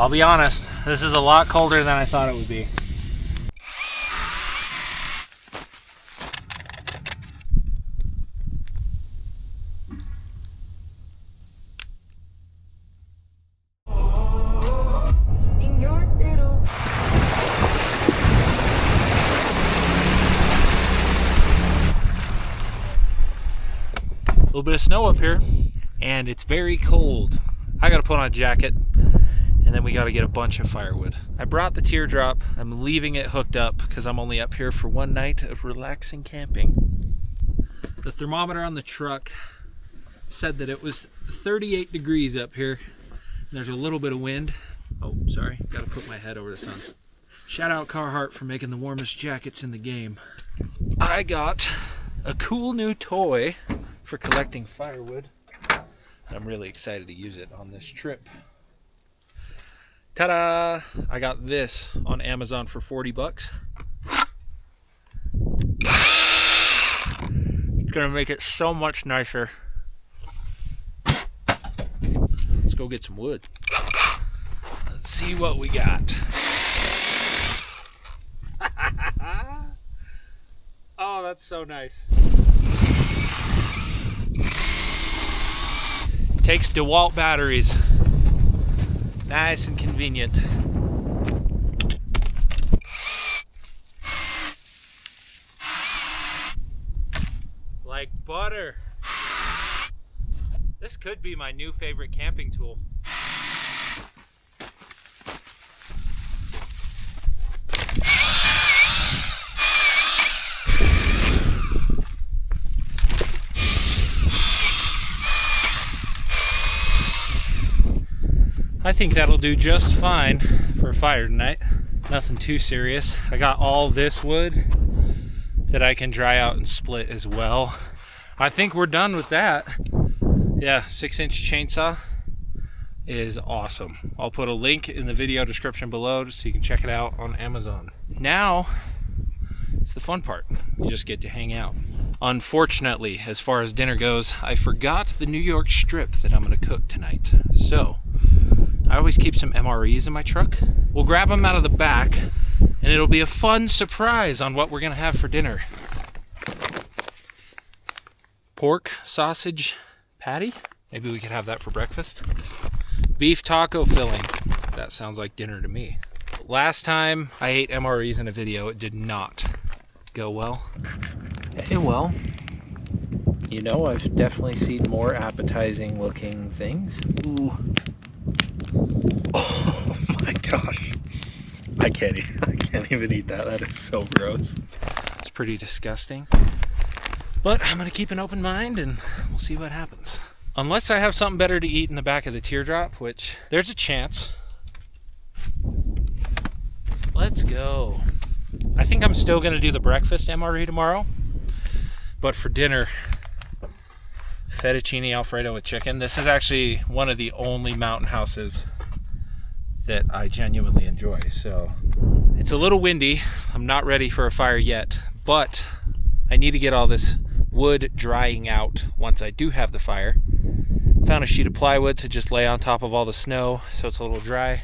I'll be honest, this is a lot colder than I thought it would be. A little bit of snow up here, and it's very cold. I gotta put on a jacket, and then we gotta get a bunch of firewood. I brought the Teardrop. I'm leaving it hooked up because I'm only up here for one night of relaxing camping. The thermometer on the truck said that it was 38 degrees up here. And there's a little bit of wind. Oh, sorry, gotta put my head over the sun. Shout out Carhartt for making the warmest jackets in the game. I got a cool new toy for collecting firewood. I'm really excited to use it on this trip. Ta-da! I got this on Amazon for 40 bucks. It's gonna make it so much nicer. Let's go get some wood. Let's see what we got. Oh, that's so nice. Takes DeWalt batteries. Nice and convenient. Like butter. This could be my new favorite camping tool. I think that'll do just fine for a fire tonight. Nothing too serious. I got all this wood that I can dry out and split as well. I think we're done with that. Yeah, 6-inch chainsaw is awesome. I'll put a link in the video description below so you can check it out on Amazon. Now, it's the fun part. You just get to hang out. Unfortunately, as far as dinner goes, I forgot the New York strip that I'm gonna cook tonight. So, I always keep some MREs in my truck. We'll grab them out of the back, and it'll be a fun surprise on what we're gonna have for dinner. Pork sausage patty. Maybe we could have that for breakfast. Beef taco filling. That sounds like dinner to me. Last time I ate MREs in a video, it did not go well. Hey, well, you know, I've definitely seen more appetizing looking things. Ooh. Oh my gosh. I can't even eat that. That is so gross. It's pretty disgusting. But I'm gonna keep an open mind and we'll see what happens. Unless I have something better to eat in the back of the Teardrop, which there's a chance. Let's go. I think I'm still gonna do the breakfast MRE tomorrow. But for dinner, fettuccine Alfredo with chicken. This is actually one of the only mountain houses that I genuinely enjoy. So it's a little windy. I'm not ready for a fire yet, but I need to get all this wood drying out once I do have the fire. Found a sheet of plywood to just lay on top of all the snow so it's a little dry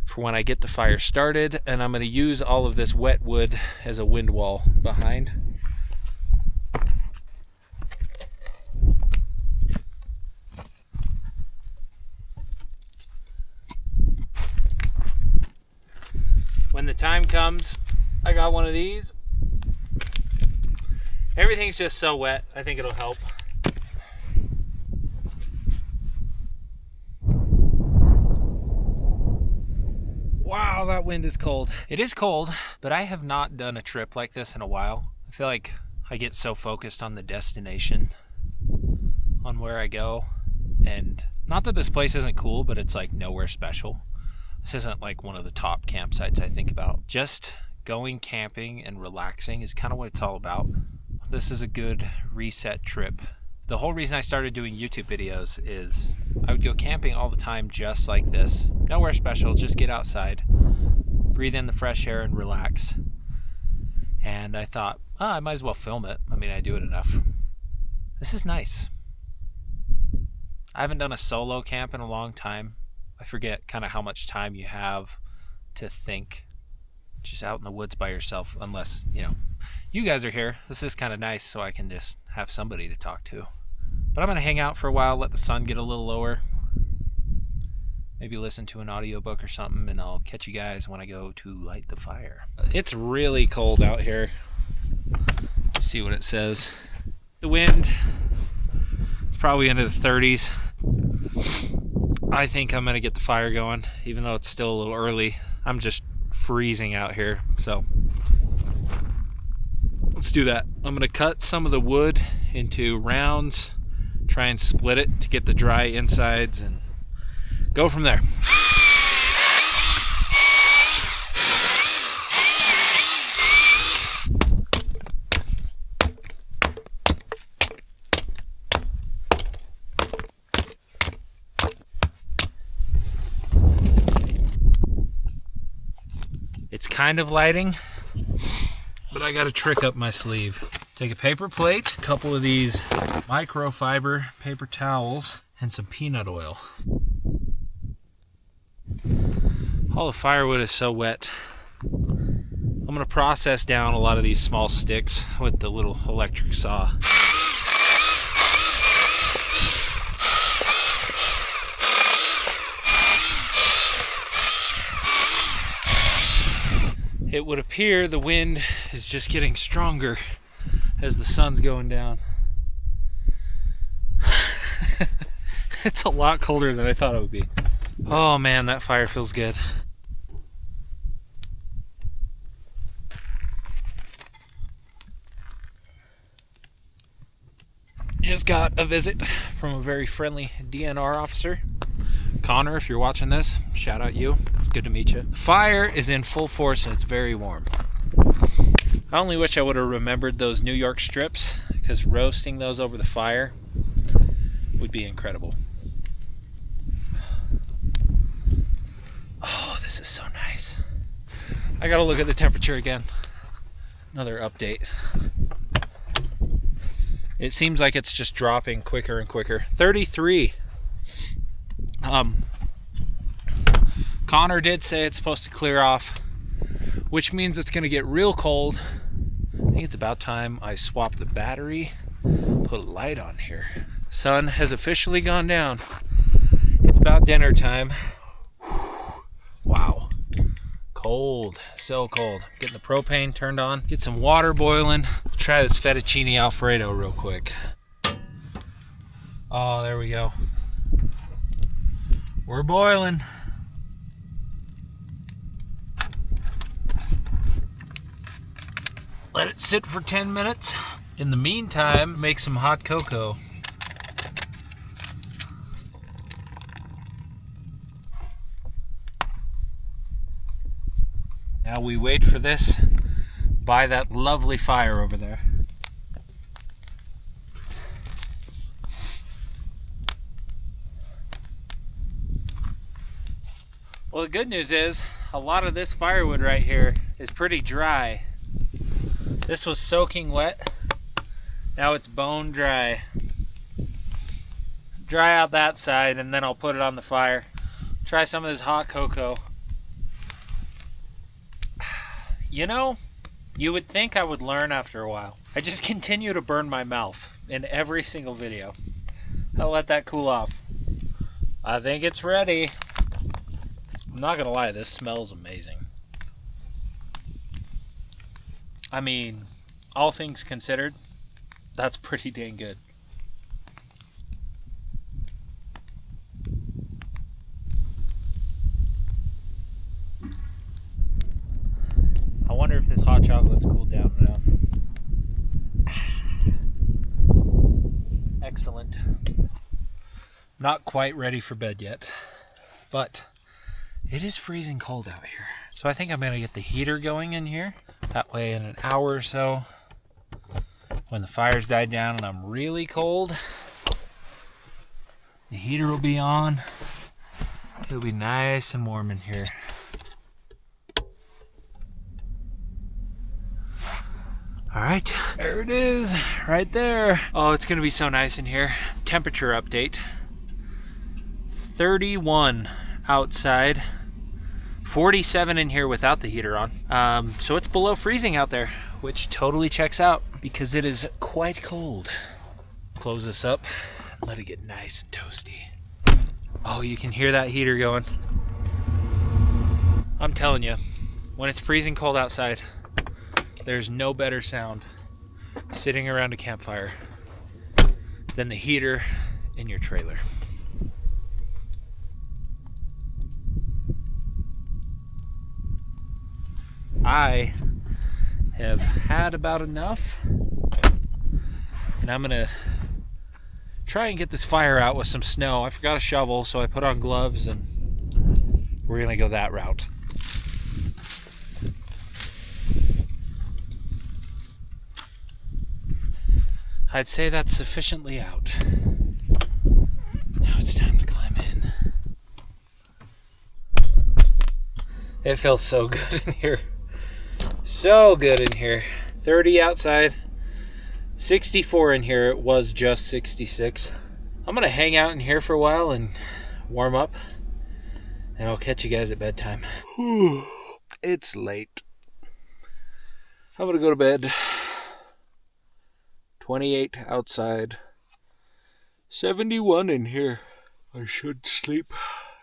for when I get the fire started, and I'm going to use all of this wet wood as a wind wall behind. When the time comes, I got one of these. Everything's just so wet, I think it'll help. Wow, that wind is cold. It is cold, but I have not done a trip like this in a while. I feel like I get so focused on the destination, on where I go. And not that this place isn't cool, but it's like nowhere special. This isn't like one of the top campsites I think about. Just going camping and relaxing is kind of what it's all about. This is a good reset trip. The whole reason I started doing YouTube videos is I would go camping all the time just like this. Nowhere special, just get outside, breathe in the fresh air and relax. And I thought, I might as well film it. I mean, I do it enough. This is nice. I haven't done a solo camp in a long time. I forget kind of how much time you have to think just out in the woods by yourself, unless, you guys are here. This is kind of nice, so I can just have somebody to talk to. But I'm going to hang out for a while, let the sun get a little lower. Maybe listen to an audiobook or something, and I'll catch you guys when I go to light the fire. It's really cold out here. Let's see what it says. The wind, it's probably into the 30s. I think I'm going to get the fire going, even though it's still a little early. I'm just freezing out here, so let's do that. I'm going to cut some of the wood into rounds, try and split it to get the dry insides, and go from there. It's kind of lighting, but I got a trick up my sleeve. Take a paper plate, a couple of these microfiber paper towels, and some peanut oil. All the firewood is so wet. I'm going to process down a lot of these small sticks with the little electric saw. It would appear the wind is just getting stronger as the sun's going down. It's a lot colder than I thought it would be. Oh man, that fire feels good. Just got a visit from a very friendly DNR officer. Connor, if you're watching this, shout out you. It's good to meet you. The fire is in full force and it's very warm. I only wish I would have remembered those New York strips, because roasting those over the fire would be incredible. Oh, this is so nice. I gotta look at the temperature again. Another update. It seems like it's just dropping quicker and quicker. 33. Connor did say it's supposed to clear off, which means it's going to get real cold. I think it's about time I swap the battery, put a light on here. Sun has officially gone down. It's about dinner time. Wow. Cold. So cold. Getting the propane turned on. Get some water boiling. Try this fettuccine Alfredo real quick. Oh, there we go. We're boiling. Let it sit for 10 minutes. In the meantime, make some hot cocoa. Now we wait for this by that lovely fire over there. Well, the good news is a lot of this firewood right here is pretty dry. This was soaking wet. Now it's bone dry. Dry out that side and then I'll put it on the fire. Try some of this hot cocoa. You know, you would think I would learn after a while. I just continue to burn my mouth in every single video. I'll let that cool off. I think it's ready. I'm not gonna lie, this smells amazing. I mean, all things considered, that's pretty dang good. I wonder if this hot chocolate's cooled down enough. Excellent. Not quite ready for bed yet, but it is freezing cold out here. So I think I'm gonna get the heater going in here. That way in an hour or so, when the fire's died down and I'm really cold, the heater will be on. It'll be nice and warm in here. All right, there it is, right there. Oh, it's gonna be so nice in here. Temperature update. 31 outside. 47 in here without the heater on. So it's below freezing out there, which totally checks out because it is quite cold. Close this up, let it get nice and toasty. Oh, you can hear that heater going. I'm telling you, when it's freezing cold outside, there's no better sound sitting around a campfire than the heater in your trailer. I have had about enough, and I'm gonna try and get this fire out with some snow. I forgot a shovel, so I put on gloves, and we're gonna go that route. I'd say that's sufficiently out. Now it's time to climb in. It feels so good in here. So good in here. 30 outside, 64 in here. It was just 66. I'm gonna hang out in here for a while and warm up, and I'll catch you guys at bedtime. It's late. I'm gonna go to bed. 28 outside, 71 in here. I should sleep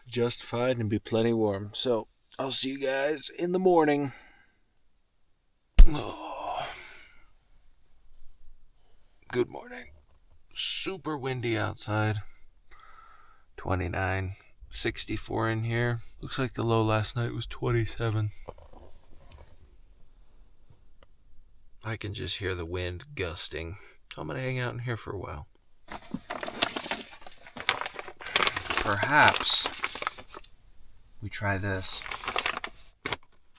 just fine and be plenty warm. So I'll see you guys in the morning. Oh. Good morning. Super windy outside. 29, 64 in here. Looks like the low last night was 27. I can just hear the wind gusting. So I'm going to hang out in here for a while. Perhaps we try this.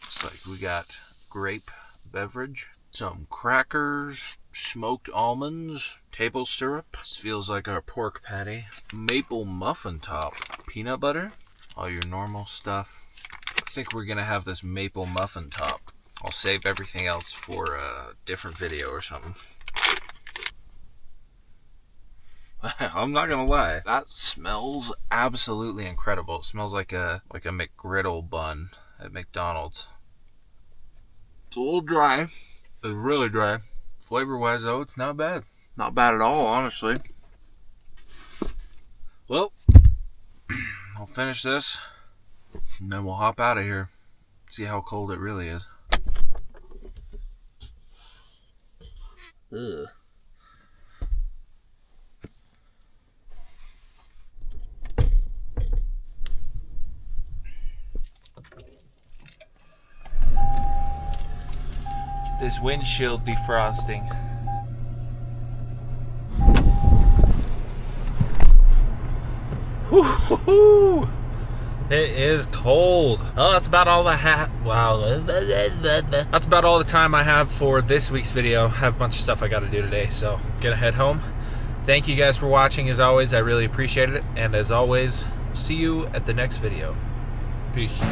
Looks like we got grape beverage, some crackers, smoked almonds, table syrup. This feels like our pork patty. Maple muffin top, peanut butter, all your normal stuff. I think we're going to have this maple muffin top. I'll save everything else for a different video or something. I'm not gonna lie, that smells absolutely incredible. It smells like a McGriddle bun at McDonald's. It's a little dry. It's really dry. Flavor-wise, though, it's not bad. Not bad at all, honestly. Well, I'll finish this, and then we'll hop out of here. See how cold it really is. Ugh. This windshield defrosting. Woo-hoo-hoo! It is cold. Oh, that's about all I have. Wow. That's about all the time I have for this week's video. I have a bunch of stuff I got to do today, so gonna head home. Thank you guys for watching. As always, I really appreciate it. And as always, see you at the next video. Peace.